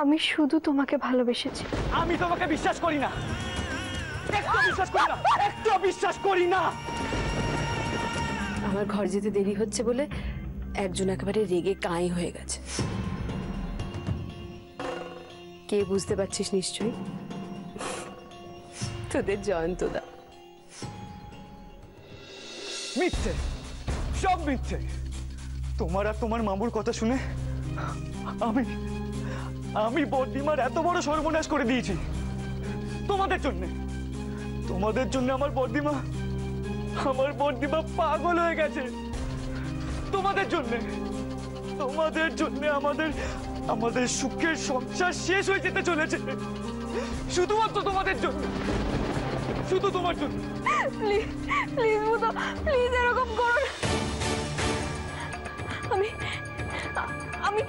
আমি শুধু তোমাকে ভালোবেসেছি। আমি তোমাকে বিশ্বাস করি না, একটু বিশ্বাস করি না, একটু বিশ্বাস করি না। আমার ঘর যেতে দেরি হচ্ছে বলে একজন একেবারে রেগে কাঁই হয়ে গেছে। কে বুঝতে পারছিস নিশ্চয়ই? তোদের জয়ন্তদা। মিথ্যে, সব মিথ্যে। তোমার আর তোমার মামুর কথা শুনে আমি বর্দিমার এত বড় সর্বনাশ করে দিয়েছি তোমাদের জন্য। তোমাদের জন্য আমার বর্দিমা পাগল হয়ে গেছে। তোমাদের জন্য আমাদের সুখের সংসার শেষ হয়ে যেতে চলেছে, শুধুমাত্র তোমাদের জন্য, শুধু তোমার জন্য। প্লিজ প্লিজ বুধো, প্লিজ এরকম করো না। আমি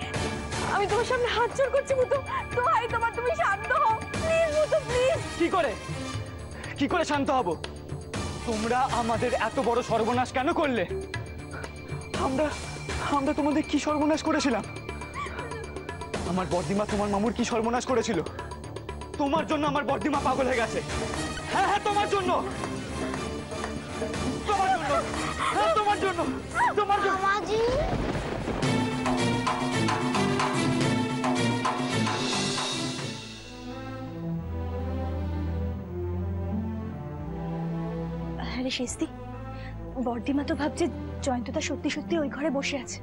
আমি তোমার সামনে হাত জোড় করছি বুধো, দোহাই তোমার, তুমি শান্ত হও প্লিজ বুধো, প্লিজ। কি করে শান্ত হব? তোমরা আমাদের এত বড় সর্বনাশ কেন করলে? আমরা তোমাদের কি সর্বনাশ করেছিলাম? আমার বর্দিমা তোমার মামুর কি সর্বনাশ করেছিল? তোমার জন্য আমার বর্দিমা পাগল হয়ে গেছে। হ্যাঁ হ্যাঁ, তোমার জন্য, হ্যাঁ তোমার জন্য। মামাজি, আরে শেস্তি, বর্দিমা তো ভাবছে জয়ন্তদা সত্যি সত্যি ওই ঘরে বসে আছে,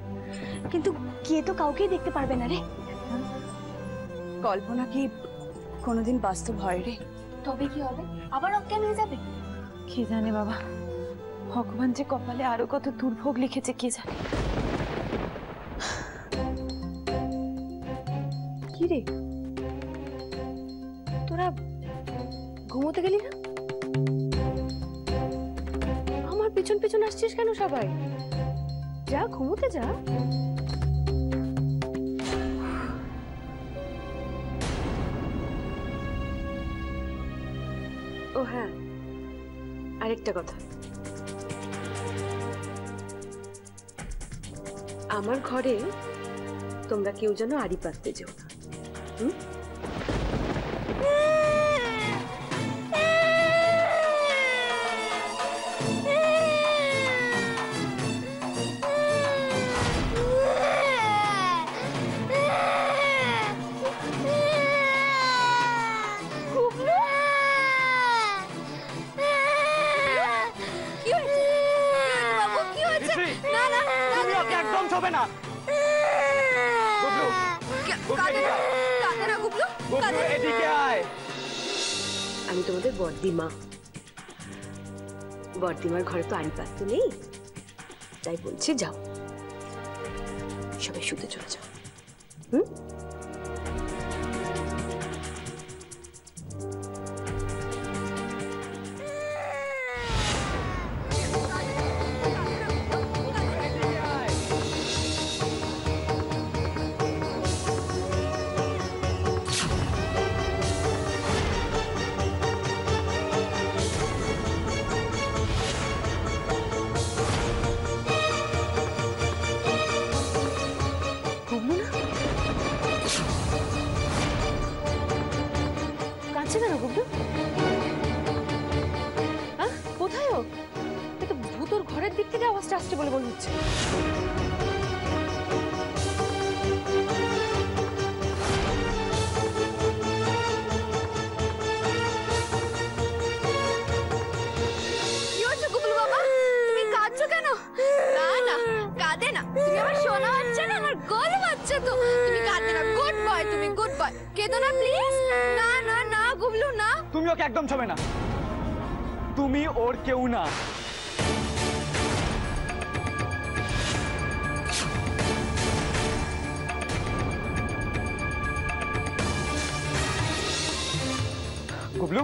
কিন্তু কে তো কাউকেই দেখতে পারবে না রে। কল্পনা কি কোনোদিন বাস্তব হয় রে? তবে কি হবে? আবার অজ্ঞান হয়ে যাবে? কে জানে বাবা, ভগবান যে কপালে আরো কত দুর্ভোগ লিখেছে কে জানে। কি রে, তোরা ঘুমোতে গেলি না? আমার পিছন পিছন আসছিস কেন সবাই? যা ঘুমোতে যা। ও হ্যাঁ, আরেকটা কথা, আমার ঘরে তোমরা কেউ যেন আড়ি পাততে যেও না। একদম ছবে না। আমি তোমাদের বর্দিমা, বর্দিমার ঘরে তো আড়ি পাততে নেই, তাই বলছি যাও, সবাই শুতে চলে যাও। কাঁদছে কেন গুবলু? কোথায় ও? ভূতোর ঘরের দিক থেকে আওয়াজটা আসছে বলে মনে হচ্ছে। কি হচ্ছে গুবলু বাবা? তুমি কাঁদছো কেন? না না, কাঁদে না। তুমি আমার সোনা বাচ্চা না, আমার গোল বাচ্চা তো। তুমি কাঁদে না, গুড বয়, তুমি গুড বয়। কেঁদো না প্লিজ। না না না গুবলু না। তুমি ওকে একদম ছবে না, তুমি ওর কেউ না। গুবলু,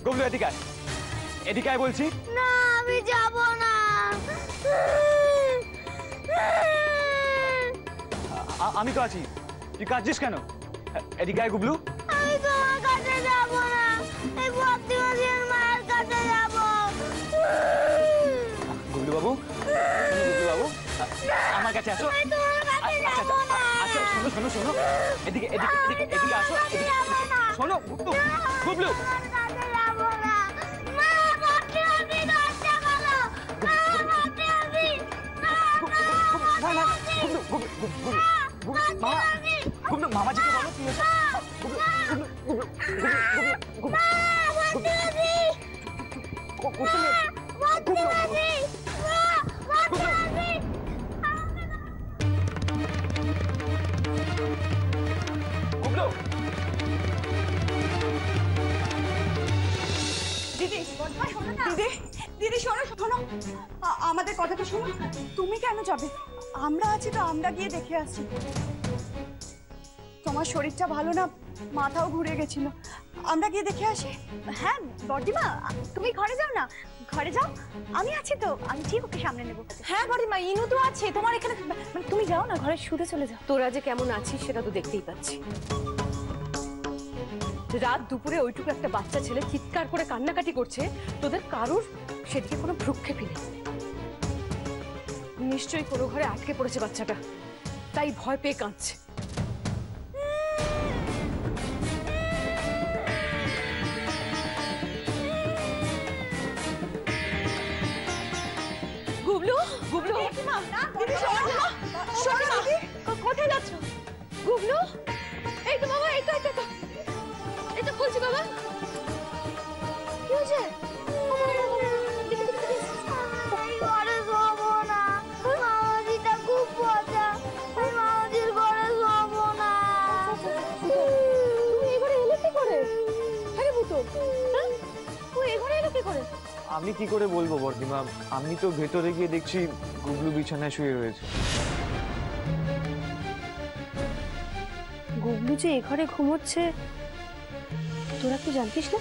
গুবলু এদিকে আয়, এদিকে আয় বলছি। না আমি যাব না। আমি তো আছি, তুই কাঁদছিস কেন? এদিকে আয় গুবলু। আমি তোমার কাছে যাব না, এই বদ্দিমাদের মায়ের কাছে যাব। গুবলু বাবু, গুবলু বাবু, আমার কাছে আসো। আমি তোমার কাছে যাব না। আচ্ছা শোনো শোনো শোনো, এদিকে এদিকে এদিকে এদিকে আসো, এদিকে শোনো গুবলু, গুবলু না না, গুবলু গুবলু গুবলু মামা, গুবলু মামাজিকে বলো তুই এসে, গুবলু গুবলু গুবলু গুবলু দিদি দিদি দিদি শোনো শোনো, আমাদের কথাটা শোনো। তুমি কেন যাবে? আমরা আছি তো, আমরা গিয়ে দেখে আসছি। তোমার শরীরটা ভালো না, মাথাও ঘুরে গেছিল, আমরা গিয়ে দেখে আসি। হ্যাঁ বর্দিমা, তুমি ঘরে যাও না, ঘরে যাও, আমি আছি তো, আমি ঠিক ওকে সামনে নেবো। হ্যাঁ বড়িমা, ইনু তো আছে তোমার এখানে, তুমি যাও না, ঘরে শুতে চলে যাও। তোরা যে কেমন আছিস সেটা তো দেখতেই পাচ্ছি। রাত দুপুরে ওইটুকু একটা বাচ্চা ছেলে চিৎকার করে কান্নাকাটি করছে, তোদের কারোর সেদিকে কোনো ভ্রুক্ষেপই নেই। নিশ্চয়ই কোনো ঘরে আটকে পড়েছে বাচ্চাটা, তাই ভয় পেয়ে কাঁদছে। গুবলু, গুবলু, দিদি শোনো, শোনো দিদি, কোথায় যাচ্ছ? গুবলু, এই তো বাবা, এই তো এই তো এই তো খুলছি বাবা। কি হয়েছে? ঘরে শোবো না, মামাজিটা খুব মজা, মামাজির ঘরে শোবো না। তুমি এই ঘরে এলে কি করে? আরে ভূত, হ্যাঁ তুই এই ঘরে এলে কি করে? আমি কি করে বলবো বর্দিমা, আমি তো ভেতরে গিয়ে দেখছি গুবলু বিছানায় শুয়ে রয়েছে। গুবলু যে এ ঘরে ঘুমোচ্ছে তোরা কি জানতিস না?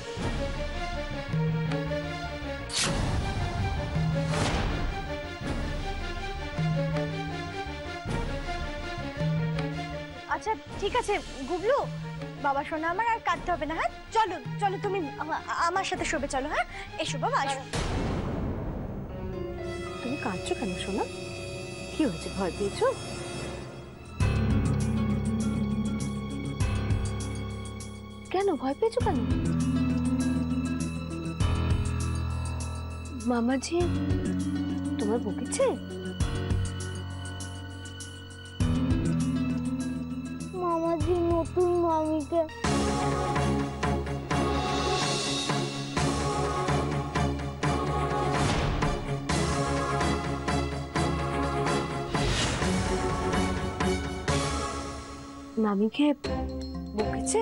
আচ্ছা ঠিক আছে গুবলু, বাবা শোনা আমার আর কাঁদতে হবে না। হ্যাঁ চলো চলো, তুমি আমার সাথে শোবে, চলো। হ্যাঁ এসো বাবা, আসো। তুমি কাঁদছো কেন সোনা? কি হয়েছে, ভয় পেয়েছো? কেন ভয় পেয়েছো কেন? মামাজি তোমার বকেছে? মামাজি নতুন মামিকে মামিকে বকেছে?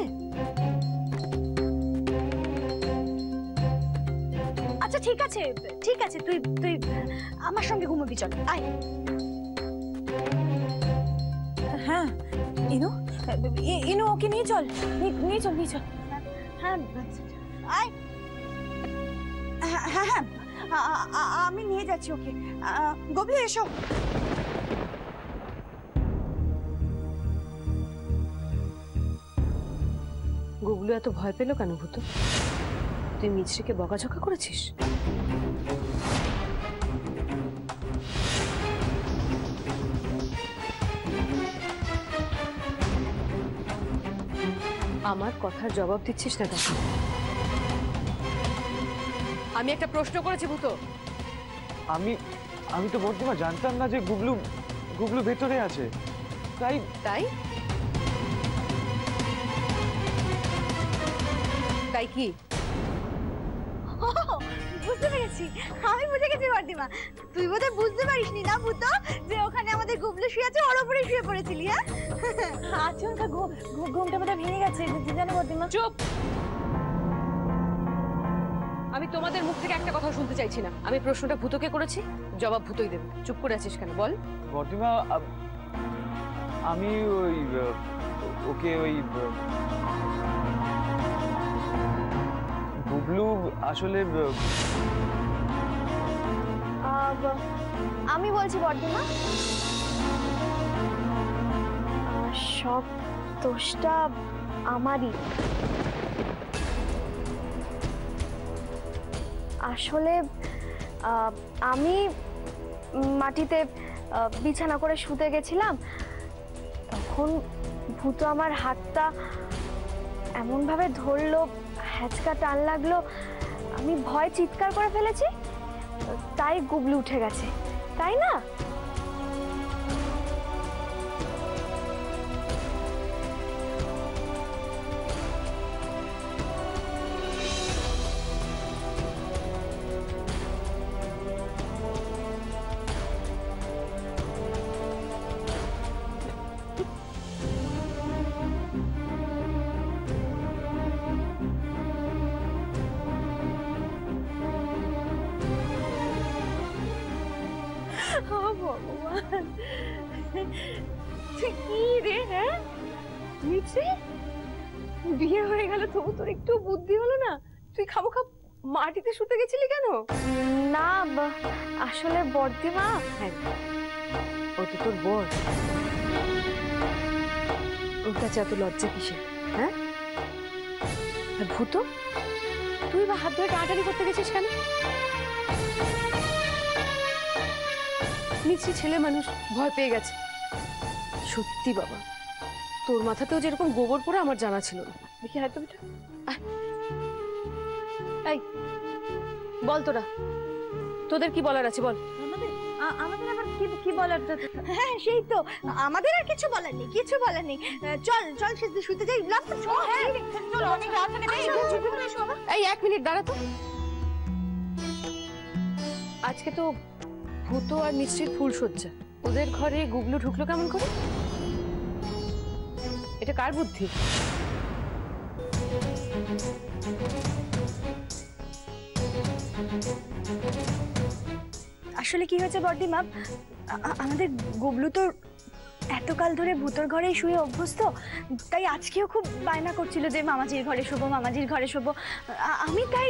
আচ্ছা ঠিক আছে ঠিক আছে, তুই তুই আমার সঙ্গে ঘুমোবি, চল আয়। হ্যাঁ ইনু, ইনু ওকে নিয়ে চল, নিয়ে চল, নিয়ে চল। হ্যাঁ আয়। হ্যাঁ হ্যাঁ হ্যাঁ, আমি নিয়ে যাচ্ছি ওকে। গভীর এসো। গুবলু এত ভয় পেল কেন ভূত? তুই মিছরিকে বকাঝকা করেছিস? আমার কথার জবাব দিচ্ছিস না কেন? আমি একটা প্রশ্ন করেছি ভূত। আমি আমি তো বর্দিমা জানতাম না যে গুবলু গুবলু ভেতরে আছে, তাই তাই তাই কি? বুঝতে পেরেছি, আমি বুঝে গেছি বর্দিমা, তুই বোধহয় বুঝতে পারিসনি না ভূত, যে ওখানে আমাদের গুবলু শুয়ে আছে, ওর উপরে শুয়ে পড়েছিলি। হ্যাঁ আচমকা ঘুমটা বোধহয় ভেঙে গেছে, জানো বর্দিমা। চুপ! আমি তোমাদের মুখ থেকে একটা কথা শুনতে চাইছি না। আমি প্রশ্নটা ভূতকে করেছি, জবাব ভূতই দেবে। চুপ করে আছিস কেন বল? বর্দিমা আমি ওই ওকে ওই গুবলু আসলে আমি বলছি বর্দিমা, সব দোষটা আমারই। আসলে আমি মাটিতে বিছানা করে শুতে গেছিলাম, তখন ভূত আমার হাতটা এমন ভাবে ধরলো, হ্যাচকা টান লাগলো, আমি ভয় চিৎকার করে ফেলেছি, তাই গুবলু উঠে গেছে, তাই না? ভগবান, কি রে? হ্যাঁ, নিচে বিয়ে হয়ে গেল তবু তোর একটু বুদ্ধি হলো না? তুই খামোখা মাটিতে শুতে গেছিলি কেন? না, আসলে বর্দিমা। হ্যাঁ, ও তো তোর বর, ওর কাছে এত লজ্জা কিসের? হ্যাঁ, আর ভূত, তুই বা হাত ধরে টানাটানি করতে গেছিস কেন? নিচে ছেলে মানুষ, ভয় পেয়ে গেছে। সত্যি বাবা, তোর মাথাতেও যেরকম গোবর পড়ে আমার জানা ছিল না। দেখি হয়তো বেটা, এই বল, তোদের কি বলার আছে বল। আমাদের আবার কি বলার? হ্যাঁ, সেই তো, আমাদের আর কিছু বলার নেই, কিছু বলার নেই। চল চল, শুতে যাই। অনেক রাত হয়ে গেছে। এই 1 মিনিট দাঁড়া তো। আজকে তো ভূত আর মিষ্টির ফুলসজ্জা, ওদের ঘরে গুবলু ঢুকলো কেমন করে? এটা কার বুদ্ধি? আসলে কি হয়েছে বর্দিমা, আমাদের গুবলু তো এতকাল ধরে ভূতর ঘরেই শুয়ে অভ্যস্ত, তাই আজকেও খুব বায়না করছিল যে মামাজির ঘরে শোবো, মামাজির ঘরে শোবো। আমি তাই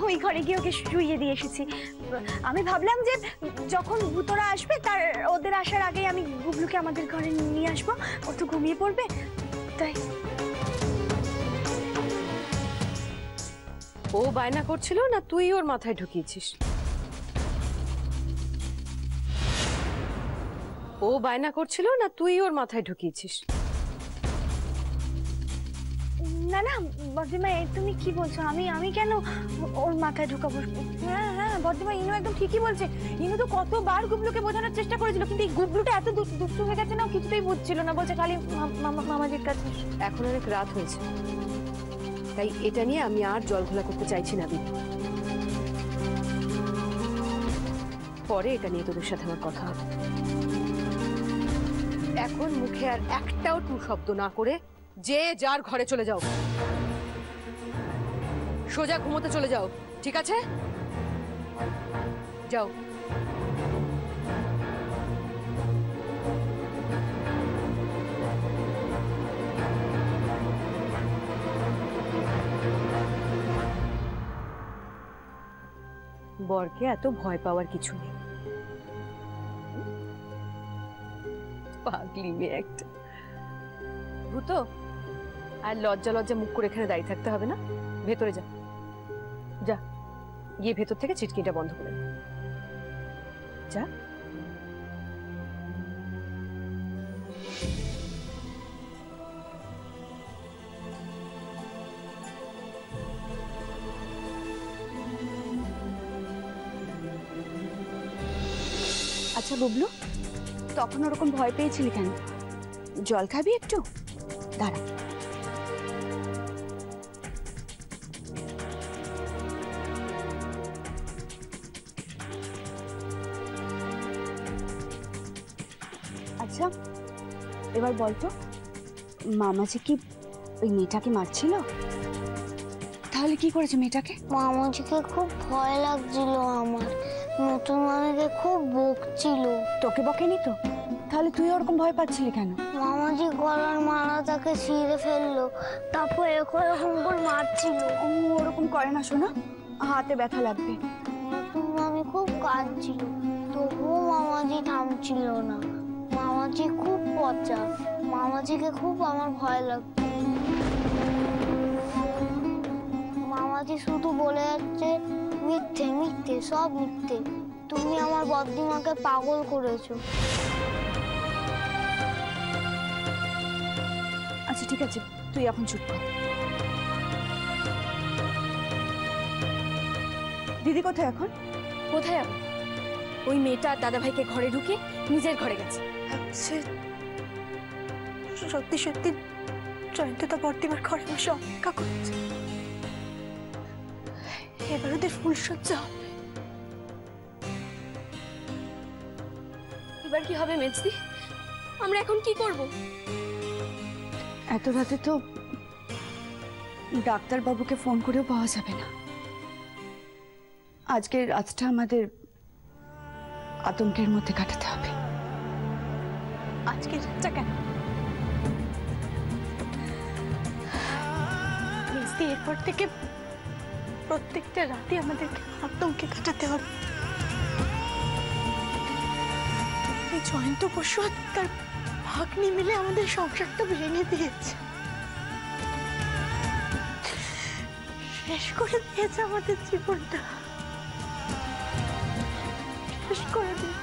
ওই ঘরে গিয়ে ওকে শুইয়ে দিয়ে এসেছি। আমি ভাবলাম যে যখন ভূতরা আসবে তার ওদের আসার আগেই আমি গুবলুকে আমাদের ঘরে নিয়ে আসবো, ও তো ঘুমিয়ে পড়বে, তাই। ও বায়না করছিল না তুই ওর মাথায় ঢুকিয়েছিস? ও বায়না করছিল না তুই ওর মাথায় ঢুকিয়েছিস? না না বর্দিমা, তুমি কি বলছো? আমি কেন ওর মাথায় ঢুকাবো? হ্যাঁ হ্যাঁ বর্দিমা, ইনু একদম ঠিকই বলছে। ইনু তো কতবার গুবলুকে বোঝানোর চেষ্টা করেছিল, কিন্তু এই গুবলুটা এত দুষ্টু হয়ে গেছে না, কিছুতেই বুঝছিল না, বলছে খালি মামাজির কাছে। এখন অনেক রাত হয়েছে, তাই এটা নিয়ে আমি আর জল ঘোলা করতে চাইছি না দিদি। পরে এটা নিয়ে তোদের সাথে আমার কথা হবে। এখন মুখে আর একটাও টু শব্দ না করে যে যার ঘরে চলে যাও, সোজা ঘুমোতে চলে যাও, ঠিক আছে? যাও। বরকে এত ভয় পাওয়ার কিছু নেই, পাগলি মেয়ে একটা। ভূত, আর লজ্জা লজ্জা মুখ করে এখানে দাঁড়িয়ে থাকতে হবে না, ভেতরে যা, যা গিয়ে ভেতর থেকে চিটকিটা বন্ধ করে যা। আচ্ছা বুবলু, তখন ওরকম ভয় পেয়েছিলি কেন? জল খাবি একটু? দাঁড়া। আচ্ছা এবার বলতো, মামাজি কি ওই মেয়েটাকে মারছিল? তাহলে কি করেছে মেয়েটাকে? মামাজিকে খুব ভয় লাগছিল আমার, নতুন মামিকে খুব বকছিল। তোকে বকেনি তো? তাহলে তুই ওরকম ভয় পাচ্ছিলি কেন? মামাজি গলার মালাটাকে ছিঁড়ে ফেললো, তারপর এরকম করে মারছিল। ও ওরকম করে না শোনা, হাতে ব্যথা লাগবে। নতুন মামি খুব কাঁদছিল, তবুও মামাজি থামছিল না। মামাজি খুব পচা, মামাজিকে খুব আমার ভয় লাগতো। মামাজি শুধু বলে যাচ্ছে মিথ্যে মিথ্যে, সব মিথ্যে, তুমি আমার বদ্দিমাকে পাগল করেছো। আচ্ছা ঠিক আছে, তুই এখন চুপ কর। দিদি কোথায় এখন? কোথায় আবার? ওই মেয়েটা দাদাভাইকে ঘরে ঢুকে নিজের ঘরে গেছে। সত্যি সত্যি জয়ন্তদা বর্দিমার ঘরে বসে অপেক্ষা করছে। এবার ওদের ফুলসজ্জা হবে। এবার কি হবে মেজদি? আমরা এখন কি করব? এত রাতে তো ডাক্তারবাবুকে ফোন করেও পাওয়া যাবে না। আজকের রাতটা আমাদের আতঙ্কের মধ্যে কাটাতে হবে। আজকের রাতটা কেন মিস্তি, এরপর থেকে প্রত্যেকটা রাতে আমাদেরকে আতঙ্কে কাটাতে হবে। এই জয়ন্ত বসু আর তার ভাগ্নি মিলে আমাদের সংসারটা ভেঙে দিয়েছে, শেষ করে দিয়েছে আমাদের জীবনটা, শেষ করে দিয়ে।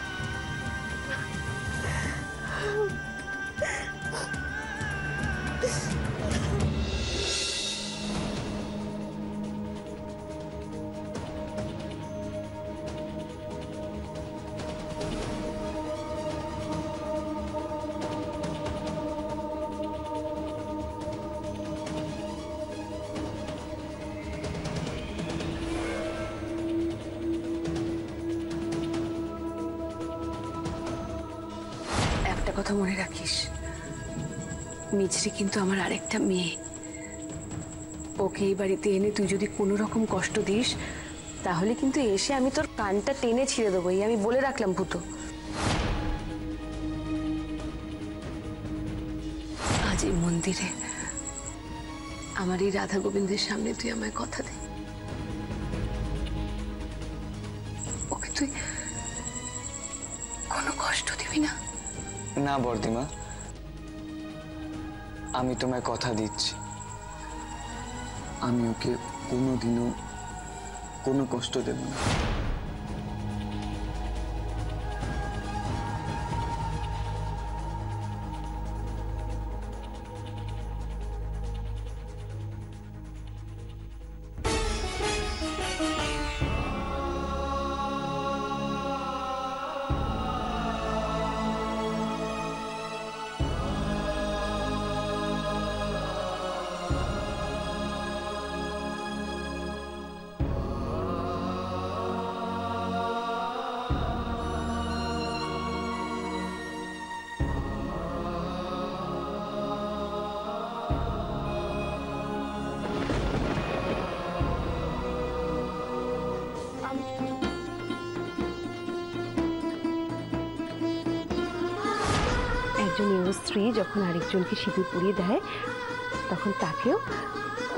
একটা কথা মনে রাখিস, মিছরি কিন্তু আমার আরেকটা মেয়ে। ওকে এই বাড়িতে এনে তুই যদি কোনো রকম কষ্ট দিস, তাহলে কিন্তু এসে আমি তোর কানটা টেনে ছিঁড়ে দেবো। এই আমি বলে রাখলাম ভূতো। আজ এই মন্দিরে আমার এই রাধা গোবিন্দের সামনে তুই আমায় কথা দে, ওকে তুই কোনো কষ্ট দিবি না। না বর্দিমা, আমি তোমায় কথা দিচ্ছি, আমি ওকে কোনোদিনও কোনো কষ্ট দেব না। একজন স্ত্রী যখন আরেকজনকে সিঁদুর পরিয়ে দেয়, তখন তাকেও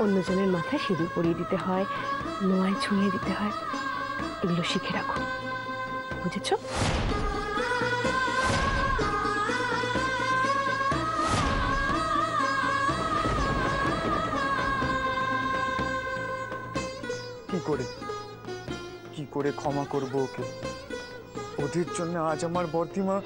অন্যজনের মাথায় সিঁদুর পরিয়ে দিতে হয়, নোয়ায় ছুঁয়ে দিতে হয়। এগুলো শিখে রাখো, বুঝেছ? কি করে ক্ষমা করব ওকে? ওদের জন্য আজ আমার বর্দিমা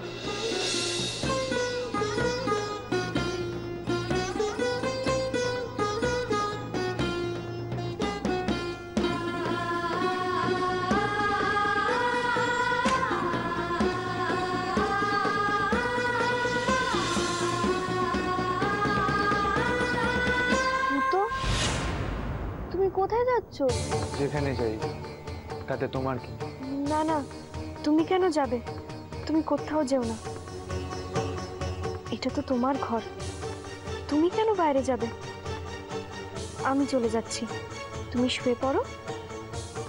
তুমি কোথায় যাচ্ছ? যেখানে যাই তাতে তোমার কি? না না, তুমি কেন যাবে? তুমি কোথাও যেও না, এটা তো তোমার ঘর। তুমি কেন বাইরে যাবে? আমি চলে যাচ্ছি, তুমি শুয়ে পড়ো।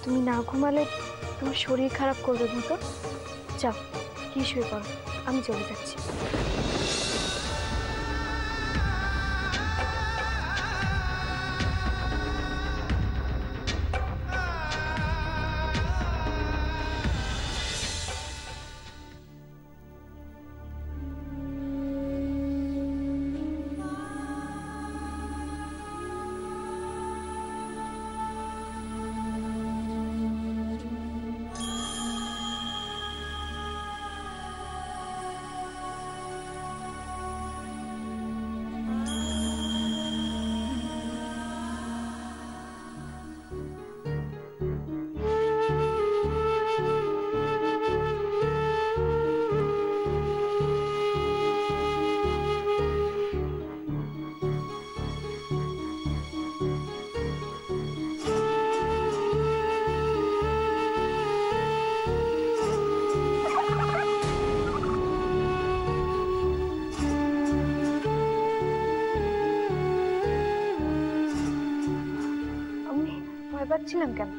তুমি না ঘুমালে তোমার শরীর খারাপ করবে মতো। যাও, কি শুয়ে পড়ো, আমি চলে যাচ্ছি। করছিলাম কেন?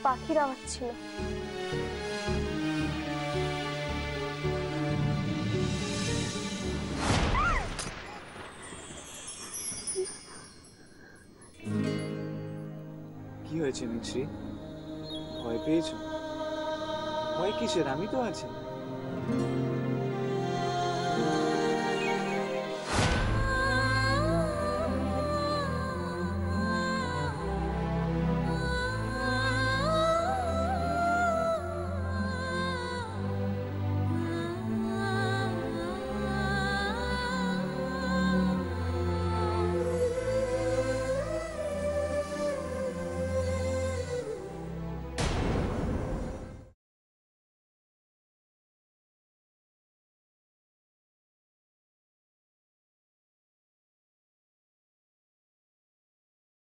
পাখির আওয়াজ ছিল। কি হয়েছে মিছরি? ভয় পেয়েছো? ভয় কিসের? আমি তো আছি।